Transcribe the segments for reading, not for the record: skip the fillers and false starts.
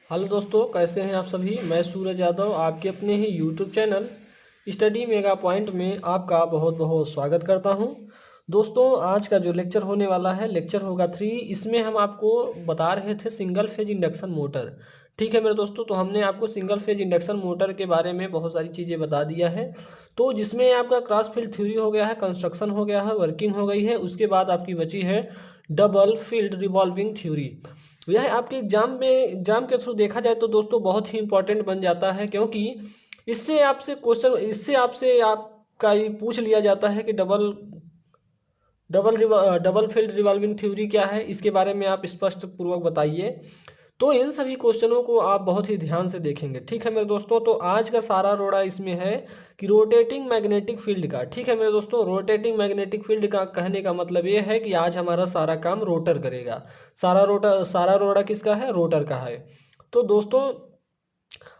Hello दोस्तों, कैसे हैं आप सभी। मैं सूरज यादव आपके अपने ही YouTube channel study mega point में आपका बहुत बहुत स्वागत करता हूं। दोस्तों, आज का जो लेक्चर होने वाला है लेक्चर होगा 3। इसमें हम आपको बता रहे थे सिंगल फेज इंडक्शन मोटर। ठीक है मेरे दोस्तों, तो हमने आपको सिंगल फेज इंडक्शन मोटर के बारे में बहुत सारी चीज़ें बता दिया है। तो जिसमें आपका क्रॉस फील्ड थ्योरी हो गया है, कंस्ट्रक्शन हो गया है, वर्किंग हो गई है। उसके बाद आपकी बची है डबल फील्ड रिवॉल्विंग थ्योरी। यह आपके एग्जाम के थ्रू देखा जाए तो दोस्तों बहुत ही इंपॉर्टेंट बन जाता है, क्योंकि इससे आपसे आपका ये पूछ लिया जाता है कि डबल फील्ड रिवॉल्विंग थ्योरी क्या है, इसके बारे में आप स्पष्ट पूर्वक बताइए। तो इन सभी क्वेश्चनों को आप बहुत ही ध्यान से देखेंगे। ठीक है मेरे दोस्तों, तो आज का सारा रोड़ा इसमें है कि रोटेटिंग मैग्नेटिक फील्ड का। ठीक है मेरे दोस्तों, रोटेटिंग मैग्नेटिक फील्ड का कहने का मतलब ये है कि आज हमारा सारा काम रोटर करेगा। सारा रोड़ा किसका है? रोटर का है। तो दोस्तों,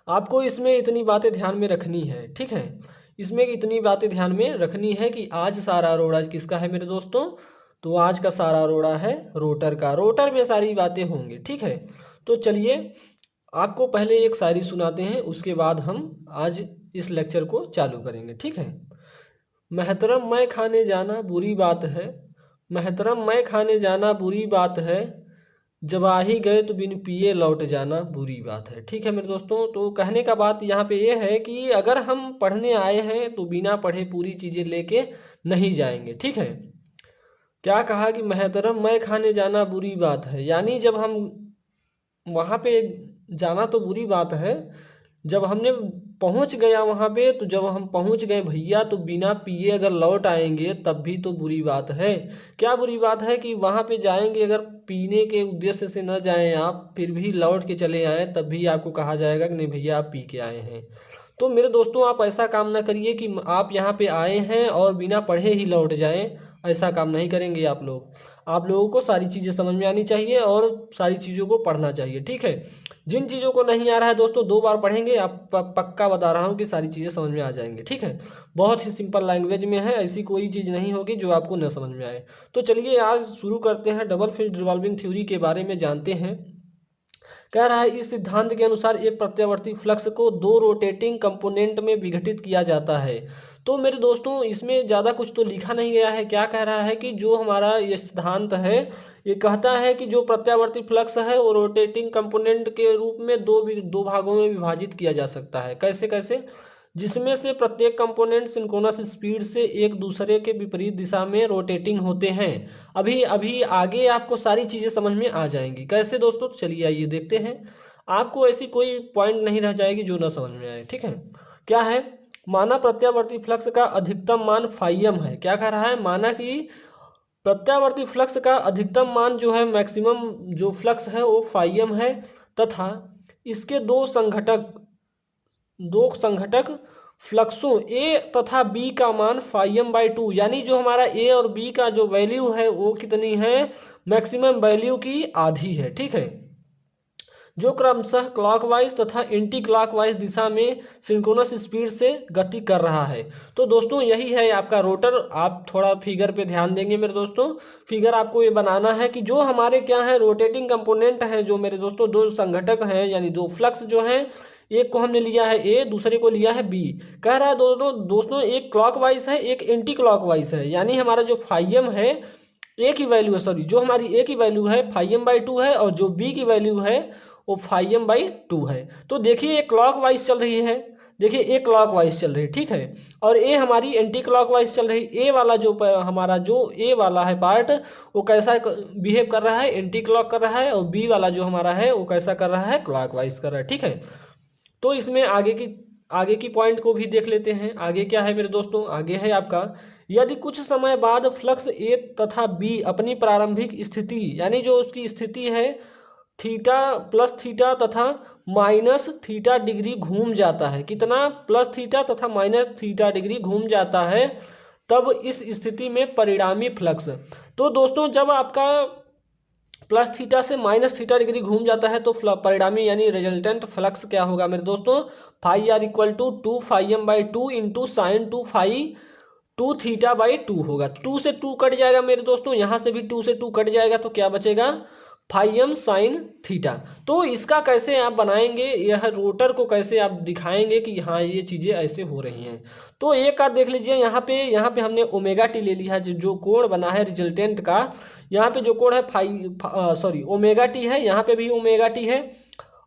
आपको इसमें इतनी बातें ध्यान में रखनी है। ठीक है, इसमें इतनी बातें ध्यान में रखनी है कि आज सारा रोड़ा किसका है मेरे दोस्तों। तो आज का सारा रोड़ा है रोटर का। रोटर में सारी बातें होंगी। ठीक है, तो चलिए आपको पहले एक शायरी सुनाते हैं, उसके बाद हम आज इस लेक्चर को चालू करेंगे। ठीक है। महतरम मैं खाने जाना बुरी बात है, महतरम मैं खाने जाना बुरी बात है, जब आ ही गए तो बिन पिए लौट जाना बुरी बात है। ठीक है मेरे दोस्तों, तो कहने का बात यहाँ पे ये है कि अगर हम पढ़ने आए हैं तो बिना पढ़े पूरी चीज़ें लेके नहीं जाएंगे। ठीक है, क्या कहा कि महतरम मैं खाने जाना बुरी बात है, यानी जब हम वहाँ पे जाना तो बुरी बात है, जब हमने पहुँच गया वहाँ पे, तो जब हम पहुँच गए भैया तो बिना पिए अगर लौट आएंगे तब भी तो बुरी बात है। क्या बुरी बात है कि वहाँ पे जाएंगे, अगर पीने के उद्देश्य से न जाएं आप, फिर भी लौट के चले आए, तब भी आपको कहा जाएगा कि नहीं भैया आप पी के आए हैं। तो मेरे दोस्तों, आप ऐसा काम ना करिए कि आप यहाँ पे आए हैं और बिना पढ़े ही लौट जाएं। ऐसा काम नहीं करेंगे आप लोग। आप लोगों को सारी चीज़ें समझ में आनी चाहिए और सारी चीज़ों को पढ़ना चाहिए। ठीक है, जिन चीज़ों को नहीं आ रहा है दोस्तों, 2 बार पढ़ेंगे, आप पक्का बता रहा हूँ कि सारी चीज़ें समझ में आ जाएंगी। ठीक है, बहुत ही सिंपल लैंग्वेज में है, ऐसी कोई चीज़ नहीं होगी जो आपको न समझ में आए। तो चलिए आज शुरू करते हैं, डबल फील्ड रिवॉल्विंग थ्योरी के बारे में जानते हैं। कह रहा है इस सिद्धांत के अनुसार एक प्रत्यावर्ती फ्लक्स को 2 रोटेटिंग कंपोनेंट में विघटित किया जाता है। तो मेरे दोस्तों, इसमें ज़्यादा कुछ तो लिखा नहीं गया है। क्या कह रहा है कि जो हमारा ये सिद्धांत है, ये कहता है कि जो प्रत्यावर्ती फ्लक्स है वो रोटेटिंग कंपोनेंट के रूप में दो भागों में विभाजित किया जा सकता है। कैसे कैसे? जिसमें से प्रत्येक कंपोनेंट सिंक्रोनस स्पीड से एक दूसरे के विपरीत दिशा में रोटेटिंग होते हैं। अभी अभी आगे आपको सारी चीजें समझ में आ जाएंगी। कैसे दोस्तों? तो चलिए आइए देखते हैं। आपको ऐसी कोई पॉइंट नहीं रह जाएगी जो ना समझ में आए। ठीक है, क्या है? माना प्रत्यावर्ती फ्लक्स का अधिकतम मान फाइम है। क्या कह रहा है? माना कि प्रत्यावर्ती फ्लक्स का अधिकतम मान जो है, मैक्सिमम जो फ्लक्स है वो फाइम है, तथा इसके दो संघटक फ्लक्सों ए तथा बी का मान φm/2, यानी जो हमारा ए और बी का जो वैल्यू है वो कितनी है? मैक्सिमम वैल्यू की आधी है। ठीक है, जो क्रमशः क्लॉकवाइज तथा एंटी क्लॉकवाइज दिशा में सिंक्रोनस स्पीड से गति कर रहा है। तो दोस्तों, यही है आपका रोटर। आप थोड़ा फिगर पे ध्यान देंगे मेरे दोस्तों। फिगर आपको ये बनाना है कि जो हमारे क्या है, रोटेटिंग कंपोनेंट है, जो मेरे दोस्तों दो संघटक हैं, यानी दो फ्लक्स जो हैं, एक को हमने लिया है ए, दूसरे को लिया है बी। कह रहा है दोस्तों दोस्तों एक क्लॉकवाइज है, एक एंटी क्लॉकवाइज है, यानी हमारा जो फाइम है ए की वैल्यू है, सॉरी, जो हमारी ए की वैल्यू है φm/2 है, और जो बी की वैल्यू है वो φm/2 है। तो देखिए ये क्लॉक वाइज चल रही है, देखिए ए क्लॉक वाइज चल रही है। ठीक है, और ए हमारी एंटी क्लॉक वाइज चल रही। ए वाला जो हमारा जो ए वाला है पार्ट, वो कैसा बिहेव कर रहा है? एंटी क्लॉक कर रहा है। और बी वाला जो हमारा है वो कैसा कर रहा है? क्लॉक वाइज कर रहा है। ठीक है, तो इसमें आगे की पॉइंट को भी देख लेते हैं। आगे क्या है मेरे दोस्तों? आगे है आपका, यदि कुछ समय बाद फ्लक्स ए तथा बी अपनी प्रारंभिक स्थिति, यानी जो उसकी स्थिति है थीटा प्लस थीटा तथा माइनस थीटा डिग्री घूम जाता है। कितना? प्लस थीटा तथा माइनस थीटा डिग्री घूम जाता है, तब इस स्थिति में परिणामी फ्लक्स। तो दोस्तों, जब आपका प्लस थीटा से माइनस थीटा डिग्री घूम जाता है तो परिणामी यानी रिजल्टेंट फ्लक्स क्या होगा मेरे दोस्तों? φr = 2 φm/2 इंटू साइन 2 थीटा/2 होगा। 2 से 2 कट जाएगा मेरे दोस्तों, यहां से भी 2 से 2 कट जाएगा, तो क्या बचेगा? Five sine theta. तो इसका कैसे आप बनाएंगे, यह रोटर को कैसे आप दिखाएंगे कि हाँ ये चीजें ऐसे हो रही हैं। तो एक आप देख लीजिए, यहाँ पे हमने ओमेगा टी ले लिया है, जो कोण बना है रिजल्टेंट का। यहाँ पे जो कोण है ओमेगा टी है, यहाँ पे भी ओमेगा टी है।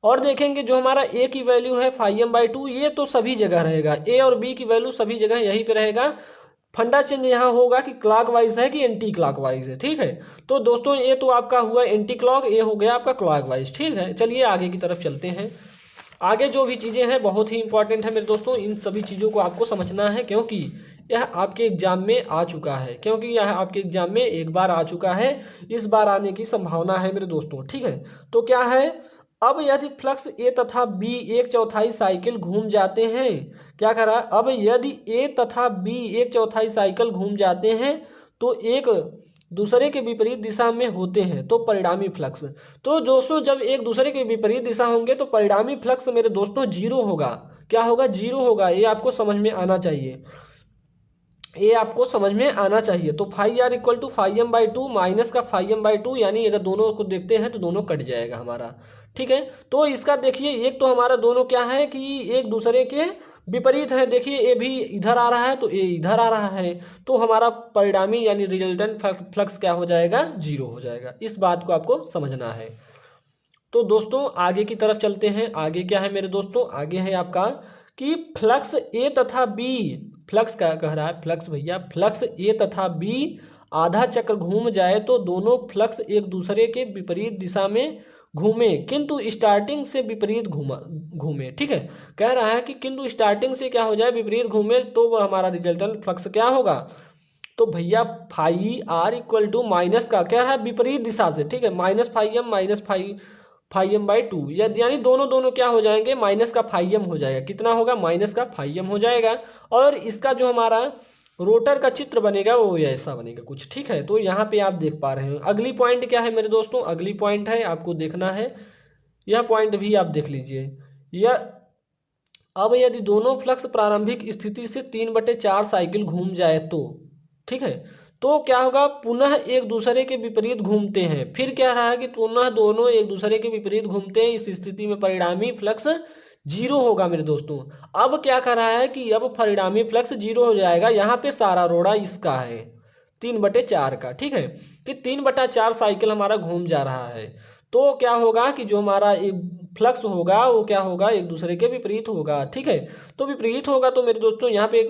और देखेंगे जो हमारा ए की वैल्यू है φm/2, ये तो सभी जगह रहेगा, ए और बी की वैल्यू सभी जगह यहीं पे रहेगा। फंडा चेंज यहाँ होगा कि क्लॉकवाइज है कि एंटी क्लॉकवाइज है, ठीक है। तो दोस्तों ये तो आपका हुआ एंटी क्लॉक, ये हो गया आपका क्लॉकवाइज, ठीक है। चलिए आगे की तरफ चलते हैं। आगे जो भी चीजें हैं बहुत ही इंपॉर्टेंट है मेरे दोस्तों, इन सभी चीजों को आपको समझना है, क्योंकि यह आपके एग्जाम में आ चुका है, क्योंकि यह आपके एग्जाम में एक बार आ चुका है, इस बार आने की संभावना है मेरे दोस्तों, ठीक है। तो क्या है, अब यदि फ्लक्स ए तथा बी एक चौथाई साइकिल घूम जाते हैं, क्या करा, अब यदि ए तथा बी एक चौथाई साइकिल घूम जाते हैं तो एक दूसरे के विपरीत दिशा में होते हैं, तो परिणामी फ्लक्स, तो दोस्तों जब एक दूसरे के विपरीत दिशा होंगे तो परिणामी फ्लक्स मेरे दोस्तों जीरो होगा। क्या होगा, जीरो होगा। ये आपको समझ में आना चाहिए, ये आपको समझ में आना चाहिए। तो φr=φm/2 माइनस का φm/2, यानी अगर दोनों को देखते हैं तो दोनों कट जाएगा हमारा, ठीक है। तो इसका देखिए, एक तो हमारा दोनों क्या है कि एक दूसरे के विपरीत है। देखिए ए भी इधर आ रहा है तो ए इधर आ रहा है, तो हमारा परिणामी यानी रिजल्टेंट फ्लक्स क्या हो जाएगा, जीरो हो जाएगा। इस बात को आपको समझना है। तो दोस्तों आगे की तरफ चलते हैं। आगे क्या है मेरे दोस्तों, आगे है आपका कि फ्लक्स ए तथा बी, फ्लक्स क्या कह रहा है, फ्लक्स भैया, फ्लक्स ए तथा बी आधा चक्र घूम जाए तो दोनों फ्लक्स एक दूसरे के विपरीत दिशा में घूमे, किंतु स्टार्टिंग से विपरीत घूमे, ठीक है। कह रहा है कि किंतु स्टार्टिंग से क्या हो जाए, विपरीत घूमे, तो वो हमारा रिजल्टेंट फ्लक्स क्या होगा। तो भैया φr=, माइनस का क्या है, विपरीत दिशा से, ठीक है, -φm/2, यानी दोनों दोनों क्या हो जाएंगे, माइनस का φm हो जाएगा। कितना होगा, माइनस का φm हो जाएगा। और इसका जो हमारा रोटर का चित्र बनेगा वो ऐसा बनेगा कुछ, ठीक है। तो यहाँ पे आप देख पा रहे हो। अगली पॉइंट क्या है मेरे दोस्तों, अगली पॉइंट है आपको देखना है, यह पॉइंट भी आप देख लीजिए। यह अब यदि दोनों फ्लक्स प्रारंभिक स्थिति से 3/4 साइकिल घूम जाए तो, ठीक है, तो क्या होगा, पुनः एक दूसरे के विपरीत घूमते हैं। फिर क्या रहा है कि पुनः दोनों एक दूसरे के विपरीत घूमते हैं, इस स्थिति में परिणामी फ्लक्स जीरो होगा मेरे दोस्तों। अब क्या कर रहा है कि अब परिणामी फ्लक्स जीरो हो जाएगा। यहाँ पे सारा रोड़ा इसका है 3/4 का, ठीक है, कि 3/4 साइकिल हमारा घूम जा रहा है। तो क्या होगा कि जो हमारा फ्लक्स होगा वो क्या होगा, एक दूसरे के विपरीत होगा, ठीक है। तो विपरीत होगा तो मेरे दोस्तों यहाँ पे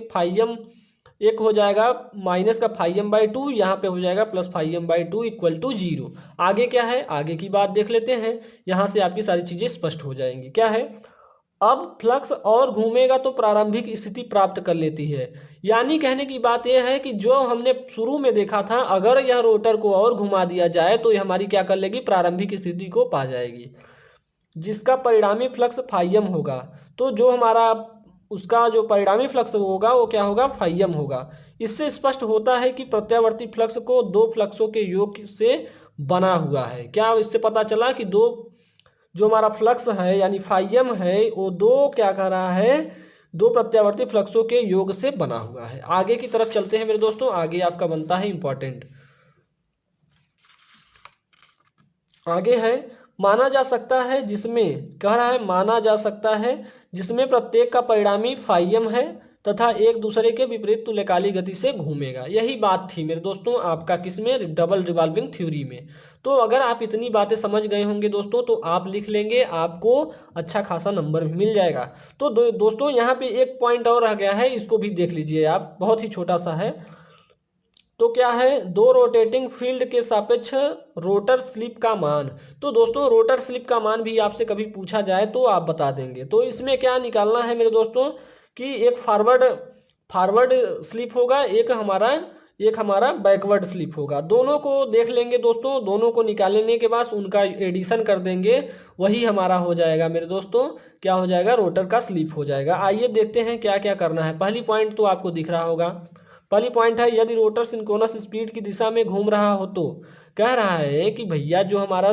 एक हो जाएगा माइनस का φm/2, यहाँ पे हो जाएगा प्लस φm/2 = 0। आगे क्या है, आगे की बात देख लेते हैं, यहाँ से आपकी सारी चीजें स्पष्ट हो जाएंगी। क्या है, अब फ्लक्स और घूमेगा तो प्रारंभिक स्थिति प्राप्त कर लेती है। यानी कहने की बात यह है कि जो हमने शुरू में देखा था, अगर यह रोटर को और घुमा दिया जाए तो यह हमारी क्या कर लेगी, प्रारंभिक स्थिति को पा जाएगी, जिसका परिणामी फ्लक्स φm होगा। तो जो हमारा उसका जो परिणामी फ्लक्स होगा वो क्या होगा, φm होगा। इससे स्पष्ट होता है कि प्रत्यावर्ती फ्लक्स को दो फ्लक्सों के योग से बना हुआ है। क्या इससे पता चला कि दो जो हमारा फ्लक्स है यानी φm है वो दो क्या कर रहा है, दो प्रत्यावर्ती फ्लक्सों के योग से बना हुआ है। आगे की तरफ चलते हैं मेरे दोस्तों। आगे आपका बनता है इंपॉर्टेंट, आगे है माना जा सकता है, जिसमें कह रहा है माना जा सकता है जिसमें प्रत्येक का परिणामी φm है तथा एक दूसरे के विपरीत तुल्यकाली गति से घूमेगा। यही बात थी मेरे दोस्तों आपका किसमें, डबल रिवॉल्विंग थ्योरी में। तो अगर आप इतनी बातें समझ गए होंगे दोस्तों तो आप लिख लेंगे, आपको अच्छा खासा नंबर भी मिल जाएगा। तो दोस्तों यहाँ पे एक पॉइंट और रह गया है, इसको भी देख लीजिए आप, बहुत ही छोटा सा है। तो क्या है, दो रोटेटिंग फील्ड के सापेक्ष रोटर स्लिप का मान। तो दोस्तों रोटर स्लिप का मान भी आपसे कभी पूछा जाए तो आप बता देंगे। तो इसमें क्या निकालना है मेरे दोस्तों कि एक फॉरवर्ड फॉरवर्ड स्लिप होगा, एक हमारा बैकवर्ड स्लिप होगा। दोनों को देख लेंगे दोस्तों, दोनों को निकालने के बाद उनका एडिशन कर देंगे, वही हमारा हो जाएगा मेरे दोस्तों, क्या हो जाएगा, रोटर का स्लिप हो जाएगा। आइए देखते हैं क्या क्या करना है। पहली पॉइंट तो आपको दिख रहा होगा, पहली पॉइंट है यदि रोटर सिंक्रोनस स्पीड की दिशा में घूम रहा हो तो कह रहा है कि भैया जो हमारा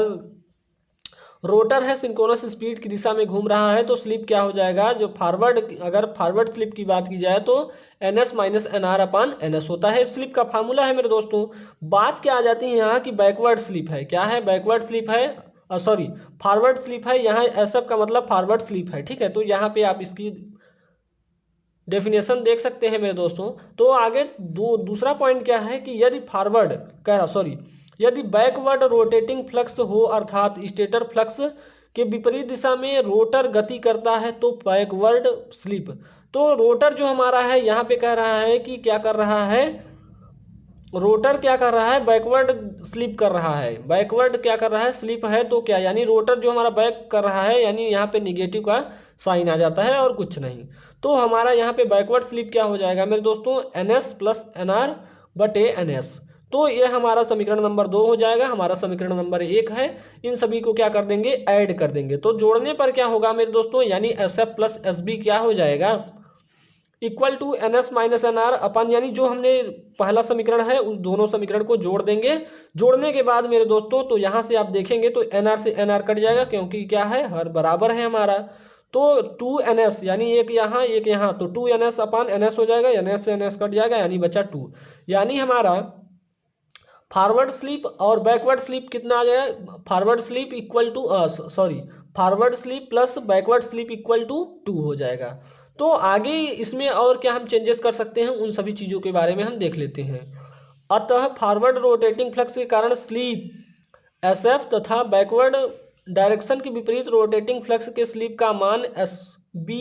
रोटर है सिंक्रोनस स्पीड की दिशा में घूम रहा है, तो स्लिप क्या हो जाएगा, जो फॉरवर्ड, अगर फॉरवर्ड स्लिप की बात की जाए तो NS माइनस NR अपान NS होता है, स्लिप का फार्मूला है मेरे दोस्तों। बात क्या आ जाती है यहाँ की बैकवर्ड स्लिप है, क्या है, बैकवर्ड स्लिप है, सॉरी फॉरवर्ड स्लिप है, यहाँ SF का मतलब फॉरवर्ड स्लिप है, ठीक है। तो यहाँ पे आप इसकी डेफिनेशन देख सकते हैं मेरे दोस्तों। तो आगे दूसरा पॉइंट क्या है कि यदि फॉरवर्ड कह रहा, सॉरी, यदि बैकवर्ड रोटेटिंग फ्लक्स हो अर्थात स्टेटर फ्लक्स के विपरीत दिशा में रोटर गति करता है तो बैकवर्ड स्लिप। तो रोटर जो हमारा है यहाँ पे कह रहा है कि क्या कर रहा है, रोटर क्या कर रहा है, बैकवर्ड स्लिप कर रहा है, बैकवर्ड क्या कर रहा है, स्लिप है, तो क्या यानी रोटर जो हमारा बैक कर रहा है, यानी यहाँ पे निगेटिव का साइन आ जाता है और कुछ नहीं। तो हमारा यहाँ पे बैकवर्ड स्लिप क्या हो जाएगा मेरे दोस्तों, NS प्लस NR बटे NS। तो ये हमारा समीकरण नंबर 2 हो जाएगा, हमारा समीकरण नंबर 1 है। इन सभी को क्या कर देंगे, ऐड कर देंगे, तो जोड़ने पर क्या होगा मेरे दोस्तों, यानी SF प्लस SB क्या हो जाएगा, equal to NS minus NR अपन, यानी जो हमने पहला समीकरण है उस दोनों समीकरण को जोड़ देंगे। जोड़ने के बाद मेरे दोस्तों तो यहां से आप देखेंगे तो NR से NR कट जाएगा, क्योंकि क्या है, हर बराबर है हमारा। तो 2NS यानी एक यहाँ एक यहाँ, तो 2NS अपान NS हो जाएगा, NS से NS कट जाएगा, यानी बचा 2। यानी हमारा फॉरवर्ड स्लिप और बैकवर्ड स्लिप कितना आ गया, forward slip equal to, sorry, forward slip plus backward slip equal to 2 हो जाएगा। तो आगे इसमें और क्या हम चेंजेस कर सकते हैं, उन सभी चीजों के बारे में हम देख लेते हैं। अतः फॉरवर्ड रोटेटिंग फ्लक्स के कारण स्लिप SF तथा बैकवर्ड डायरेक्शन के विपरीत रोटेटिंग फ्लक्स के स्लिप का मान SB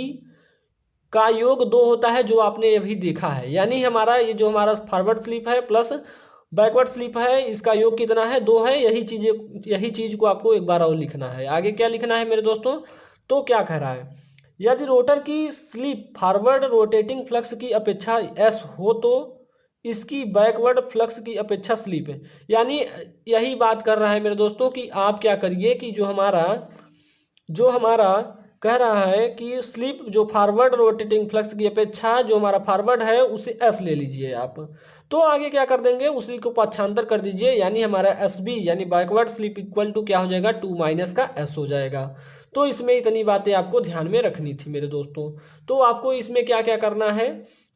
का योग 2 होता है, जो आपने अभी देखा है। यानी हमारा ये जो हमारा फॉरवर्ड स्लिप है प्लस बैकवर्ड स्लिप है, इसका योग कितना है, 2 है। यही चीज को आपको एक बार और लिखना है। आगे क्या लिखना है मेरे दोस्तों, तो क्या कह रहा है, यदि रोटर की स्लिप फॉरवर्ड रोटेटिंग फ्लक्स की अपेक्षा S हो तो इसकी बैकवर्ड फ्लक्स की अपेक्षा स्लिप है। यानी यही बात कर रहा है मेरे दोस्तों कि आप क्या करिए कि जो हमारा कह रहा है कि स्लिप जो फॉरवर्ड रोटेटिंग फ्लक्स की अपेक्षा जो हमारा फॉरवर्ड है उसे S ले लीजिए आप। तो आगे क्या कर देंगे, उसी को पक्षांतर कर दीजिए, यानी हमारा SB यानी बैकवर्ड स्लिप इक्वल टू क्या हो जाएगा, 2 माइनस का S हो जाएगा। तो इसमें इतनी बातें आपको ध्यान में रखनी थी मेरे दोस्तों। तो आपको इसमें क्या क्या करना है,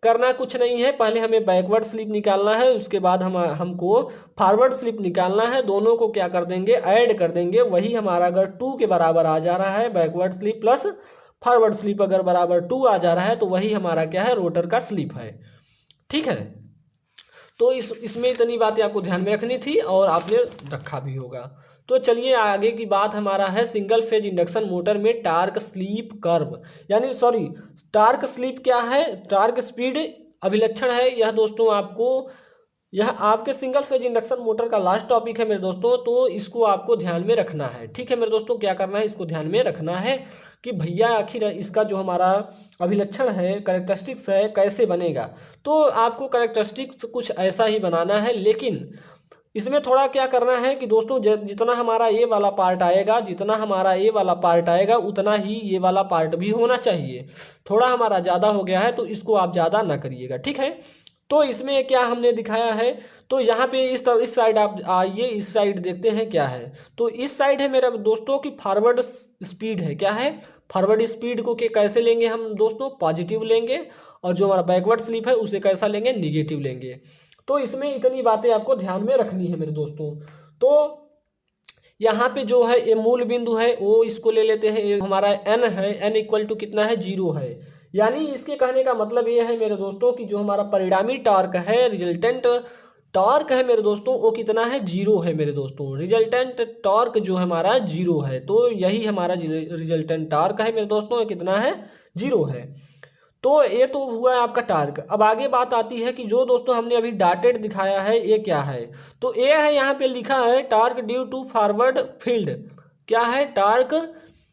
करना कुछ नहीं है, पहले हमें बैकवर्ड स्लिप निकालना है, उसके बाद हमको फॉरवर्ड स्लिप निकालना है। दोनों को क्या कर देंगे, ऐड कर देंगे। वही हमारा अगर 2 के बराबर आ जा रहा है, backward slip plus forward slip अगर बराबर 2 आ जा रहा है, तो वही हमारा क्या है, रोटर का स्लिप है, ठीक है। तो इसमें इतनी बातें आपको ध्यान में रखनी थी और आपने रखा भी होगा। तो चलिए आगे की बात हमारा है सिंगल फेज इंडक्शन मोटर में टार्क स्लीप कर्व, यानी सॉरी, टार्क स्लीप क्या है, टार्क स्पीड अभिलक्षण है यह दोस्तों। यह आपके सिंगल फेज इंडक्शन मोटर का लास्ट टॉपिक है मेरे दोस्तों, तो इसको आपको ध्यान में रखना है, ठीक है मेरे दोस्तों। क्या करना है, इसको ध्यान में रखना है कि भैया आखिर इसका जो हमारा अभिलक्षण है, कैरेक्टरिस्टिक्स है, कैसे बनेगा। तो आपको कैरेक्टरिस्टिक्स कुछ ऐसा ही बनाना है, लेकिन इसमें थोड़ा क्या करना है कि दोस्तों जितना हमारा ये वाला पार्ट आएगा, जितना हमारा ये वाला पार्ट आएगा उतना ही ये वाला पार्ट भी होना चाहिए। थोड़ा हमारा ज़्यादा हो गया है तो इसको आप ज़्यादा ना करिएगा, ठीक है। तो इसमें क्या हमने दिखाया है, तो यहाँ पे इस साइड आप आइए, इस साइड देखते हैं क्या है। तो इस साइड है मेरे दोस्तों की फॉरवर्ड स्पीड है, क्या है, फॉरवर्ड स्पीड को कैसे लेंगे हम दोस्तों, पॉजिटिव लेंगे, और जो हमारा बैकवर्ड स्लिप है उसे कैसा लेंगे, निगेटिव लेंगे। तो इसमें इतनी बातें आपको ध्यान में रखनी है मेरे दोस्तों। तो यहाँ पे जो है ये मूल बिंदु है वो इसको ले लेते हैं, ये हमारा n है, n इक्वल टू कितना है, 0 है। यानी इसके कहने का मतलब ये है मेरे दोस्तों कि जो हमारा परिणामी टॉर्क है, रिजल्टेंट टॉर्क है मेरे दोस्तों, वो कितना है, 0 है मेरे दोस्तों। रिजल्टेंट टॉर्क जो हमारा 0 है, तो यही हमारा रिजल्टेंट टॉर्क है मेरे दोस्तों, ये कितना है, 0 है। तो ये तो हुआ है आपका टार्क। अब आगे बात आती है कि जो दोस्तों हमने अभी डाटेड दिखाया है ये क्या है, तो ये है, यहाँ पे लिखा है torque due to forward field. क्या है, torque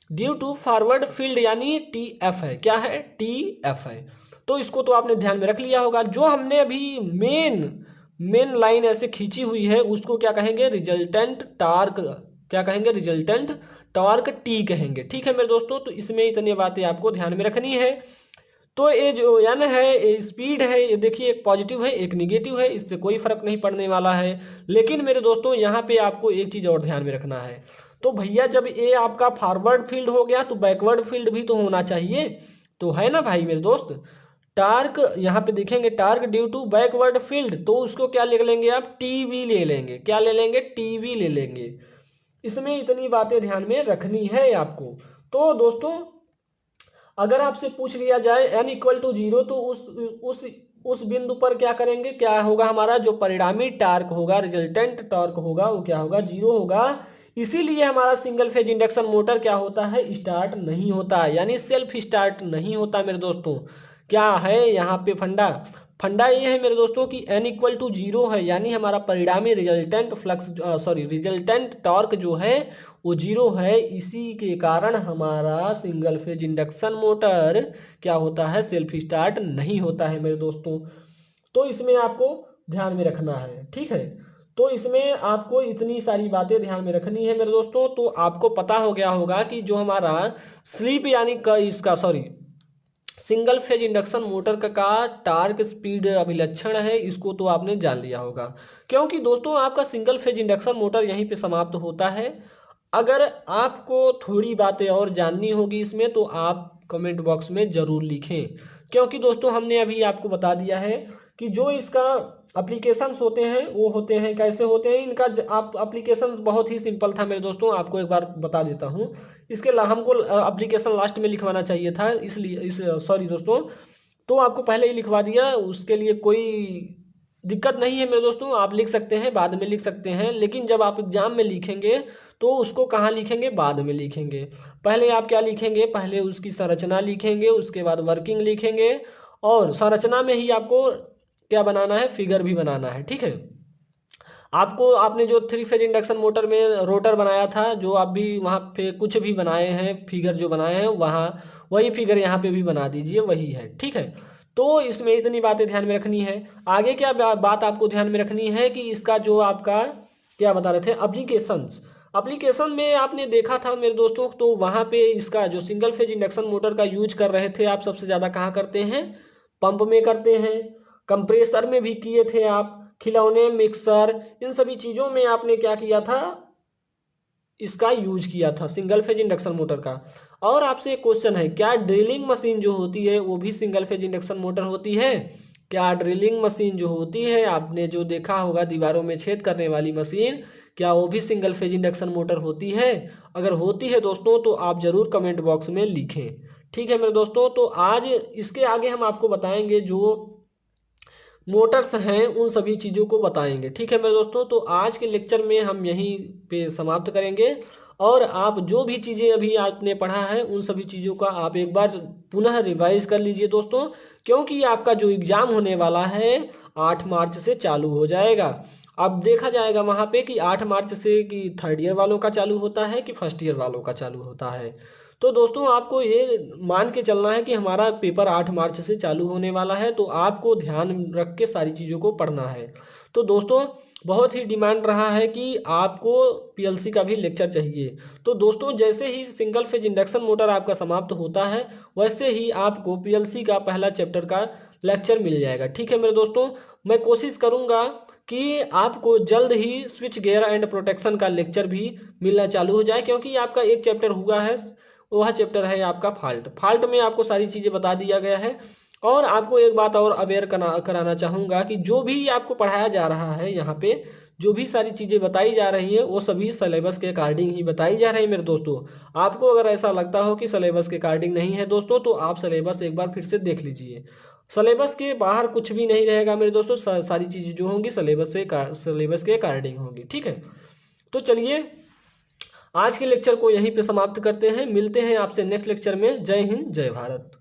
due to forward field, यानी TF है, क्या है, TF है। तो इसको तो आपने ध्यान में रख लिया होगा। जो हमने अभी मेन लाइन ऐसे खींची हुई है उसको क्या कहेंगे, रिजल्टेंट टार्क, क्या कहेंगे, रिजल्टेंट टॉर्क T कहेंगे, ठीक है मेरे दोस्तों। तो इसमें इतनी बातें आपको ध्यान में रखनी है। तो ये जो n है, ये स्पीड है, ये देखिए एक पॉजिटिव है एक निगेटिव है, इससे कोई फर्क नहीं पड़ने वाला है। लेकिन मेरे दोस्तों यहाँ पे आपको एक चीज और ध्यान में रखना है, तो भैया जब ये आपका फॉरवर्ड फील्ड हो गया तो बैकवर्ड फील्ड भी तो होना चाहिए, तो है ना भाई मेरे दोस्त। टार्क यहाँ पे देखेंगे, torque due to backward field, तो उसको क्या ले लेंगे आप, टीवी ले लेंगे, क्या ले लेंगे, टीवी ले लेंगे। इसमें इतनी बातें ध्यान में रखनी है आपको। तो दोस्तों अगर आपसे पूछ लिया जाए n इक्वल टू 0, तो उस उस बिंदु पर क्या करेंगे, क्या होगा, हमारा जो परिणामी टार्क होगा, रिजल्टेंट टॉर्क होगा, वो क्या होगा, 0 होगा। इसीलिए हमारा सिंगल फेज इंडक्शन मोटर क्या होता है, स्टार्ट नहीं होता, यानी सेल्फ स्टार्ट नहीं होता मेरे दोस्तों। क्या है यहाँ पे फंडा, फंडा ये है मेरे दोस्तों कि n इक्वल टू 0 है, यानी हमारा परिणामी resultant flux sorry resultant torque जो है वो 0 है। इसी के कारण हमारा सिंगल फेज इंडक्शन मोटर क्या होता है, सेल्फ स्टार्ट नहीं होता है मेरे दोस्तों। तो इसमें आपको ध्यान में रखना है, ठीक है। तो इसमें आपको इतनी सारी बातें ध्यान में रखनी है मेरे दोस्तों। तो आपको पता हो गया होगा कि जो हमारा स्लीप यानी इसका sorry single phase induction motor का टार्क स्पीड अभिलक्षण है, इसको तो आपने जान लिया होगा। क्योंकि दोस्तों आपका सिंगल फेज इंडक्शन मोटर यहीं पे समाप्त होता है। अगर आपको थोड़ी बातें और जाननी होगी इसमें तो आप कमेंट बॉक्स में जरूर लिखें, क्योंकि दोस्तों हमने अभी आपको बता दिया है कि जो इसका एप्लीकेशंस होते हैं वो होते हैं, कैसे होते हैं इनका आप एप्लीकेशंस बहुत ही सिंपल था मेरे दोस्तों, आपको एक बार बता देता हूँ। इसके हमको एप्लीकेशन लास्ट में लिखवाना चाहिए था, इसलिए इस सॉरी दोस्तों, तो आपको पहले ही लिखवा दिया, उसके लिए कोई दिक्कत नहीं है मेरे दोस्तों, आप लिख सकते हैं, बाद में लिख सकते हैं। लेकिन जब आप एग्जाम में लिखेंगे तो उसको कहाँ लिखेंगे, बाद में लिखेंगे। पहले आप क्या लिखेंगे, पहले उसकी संरचना लिखेंगे, उसके बाद वर्किंग लिखेंगे, और संरचना में ही आपको क्या बनाना है, फिगर भी बनाना है, ठीक है। आपको आपने जो 3 फेज इंडक्शन मोटर में रोटर बनाया था, जो आप भी वहाँ पे कुछ भी बनाए हैं, फिगर जो बनाए हैं वहाँ वही फिगर यहाँ पे भी बना दीजिए, वही है, ठीक है। तो इसमें इतनी बातें ध्यान में रखनी है। आगे क्या बात आपको ध्यान में रखनी है कि इसका जो आपका क्या बता रहे थे, एप्लीकेशंस, एप्लीकेशन में आपने देखा था मेरे दोस्तों, तो वहाँ पे इसका जो सिंगल फेज इंडक्शन मोटर का यूज कर रहे थे आप, सबसे ज़्यादा कहाँ करते हैं, पंप में करते हैं, कंप्रेसर में भी किए थे आप, खिलौने, मिक्सर, इन सभी चीज़ों में आपने क्या किया था, इसका यूज किया था सिंगल फेज इंडक्शन मोटर का। और आपसे एक क्वेश्चन है, क्या ड्रिलिंग मशीन जो होती है वो भी सिंगल फेज इंडक्शन मोटर होती है? क्या ड्रिलिंग मशीन जो होती है, आपने जो देखा होगा दीवारों में छेद करने वाली मशीन, क्या वो भी सिंगल फेज इंडक्शन मोटर होती है? अगर होती है दोस्तों तो आप जरूर कमेंट बॉक्स में लिखें, ठीक है मेरे दोस्तों। तो आज इसके आगे हम आपको बताएंगे जो मोटर्स हैं उन सभी चीज़ों को बताएंगे, ठीक है मेरे दोस्तों। तो आज के लेक्चर में हम यहीं पे समाप्त करेंगे, और आप जो भी चीज़ें अभी आपने पढ़ा है उन सभी चीज़ों का आप एक बार पुनः रिवाइज कर लीजिए दोस्तों, क्योंकि आपका जो एग्ज़ाम होने वाला है 8 मार्च से चालू हो जाएगा। अब देखा जाएगा वहाँ पे कि 8 मार्च से कि थर्ड ईयर वालों का चालू होता है कि फर्स्ट ईयर वालों का चालू होता है। तो दोस्तों आपको ये मान के चलना है कि हमारा पेपर 8 मार्च से चालू होने वाला है, तो आपको ध्यान रख के सारी चीज़ों को पढ़ना है। तो दोस्तों बहुत ही डिमांड रहा है कि आपको पीएलसी का भी लेक्चर चाहिए। तो दोस्तों जैसे ही सिंगल फेज इंडक्शन मोटर आपका समाप्त होता है, वैसे ही आपको पीएलसी का पहला चैप्टर का लेक्चर मिल जाएगा, ठीक है मेरे दोस्तों। मैं कोशिश करूंगा कि आपको जल्द ही स्विच गियर एंड प्रोटेक्शन का लेक्चर भी मिलना चालू हो जाए, क्योंकि आपका एक चैप्टर हुआ है, वह चैप्टर है आपका फॉल्ट। फॉल्ट में आपको सारी चीज़ें बता दिया गया है। और आपको एक बात और अवेयर कराना चाहूँगा कि जो भी आपको पढ़ाया जा रहा है यहाँ पे, जो भी सारी चीज़ें बताई जा रही है वो सभी सिलेबस के अकॉर्डिंग ही बताई जा रही है मेरे दोस्तों। आपको अगर ऐसा लगता हो कि सिलेबस के अकॉर्डिंग नहीं है दोस्तों, तो आप सिलेबस एक बार फिर से देख लीजिए। सिलेबस के बाहर कुछ भी नहीं रहेगा मेरे दोस्तों, सारी चीज़ें जो होंगी सिलेबस के अकॉर्डिंग होंगी, ठीक है। तो चलिए आज के लेक्चर को यहीं पे समाप्त करते हैं, मिलते हैं आपसे नेक्स्ट लेक्चर में। जय हिंद, जय भारत।